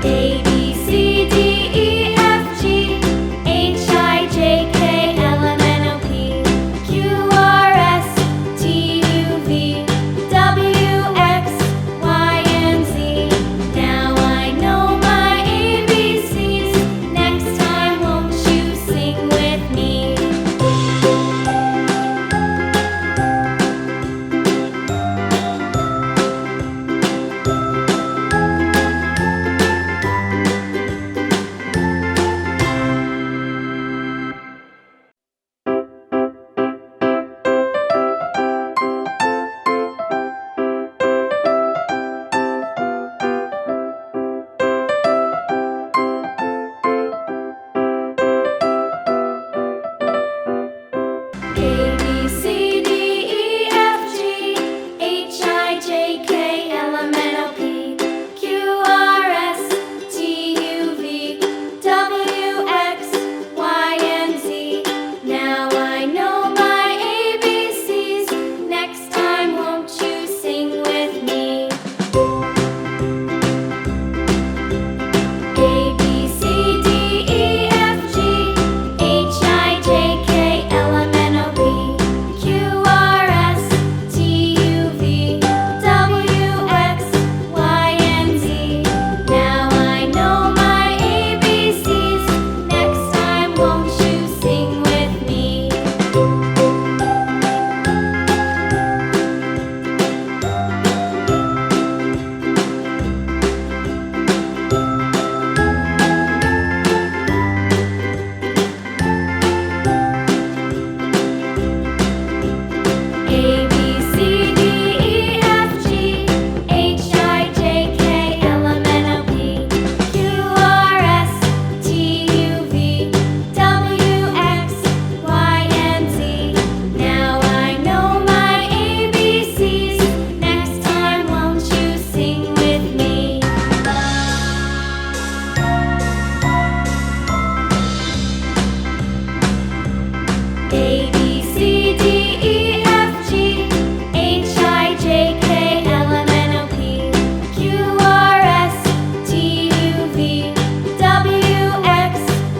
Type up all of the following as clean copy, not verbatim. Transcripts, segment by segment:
A, B, C, D, E, F, G, H, I, J, K, L, M, N, O, P, Q, R, S, T, U, V, W, X, Y, and Z. Now I know my ABCs. Next time, won't you sing with me? A, B, C, D, E, F, G, H, I, J, K, L, M, N, O, P, Q, R, S, T, U, V, W, X, Y, and Z. Now I know my ABCs. Next time, won't you sing with me? A, B, C, D, E, F, G, H, I, J, K, L, M, N, O, P, Q, R, S, T, U, V, W, X, Y, and Z. Now I know my ABCs. Next time, won't you sing with me? A, B, C, D, E, F, G, H, I, J, K, L, M, N, O, P, Q, R, S, T, U, V, W, X, Y, and Z. Now I know my ABCs. Next time, won't you sing with me? A, B, C, D, E, F, G, H, I, J, K, L, M, N, O, P, Q, R, S, T, U, V, W, X,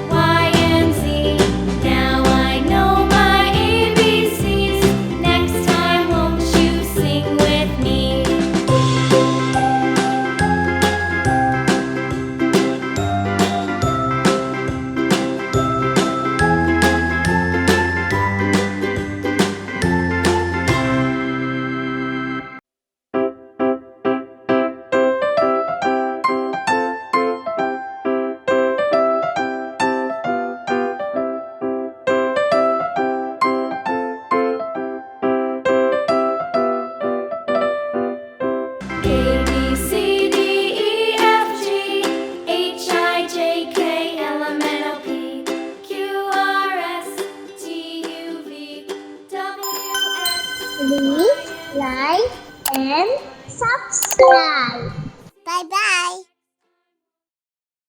Y, and Z. Now I know my ABCs. Next time, won't you sing with me? A, B, C, D, E, F, G, H, I, J, K, L, M, N, O, P, Q, R, S, T, U, V, W, X, Please like and subscribe. Bye bye.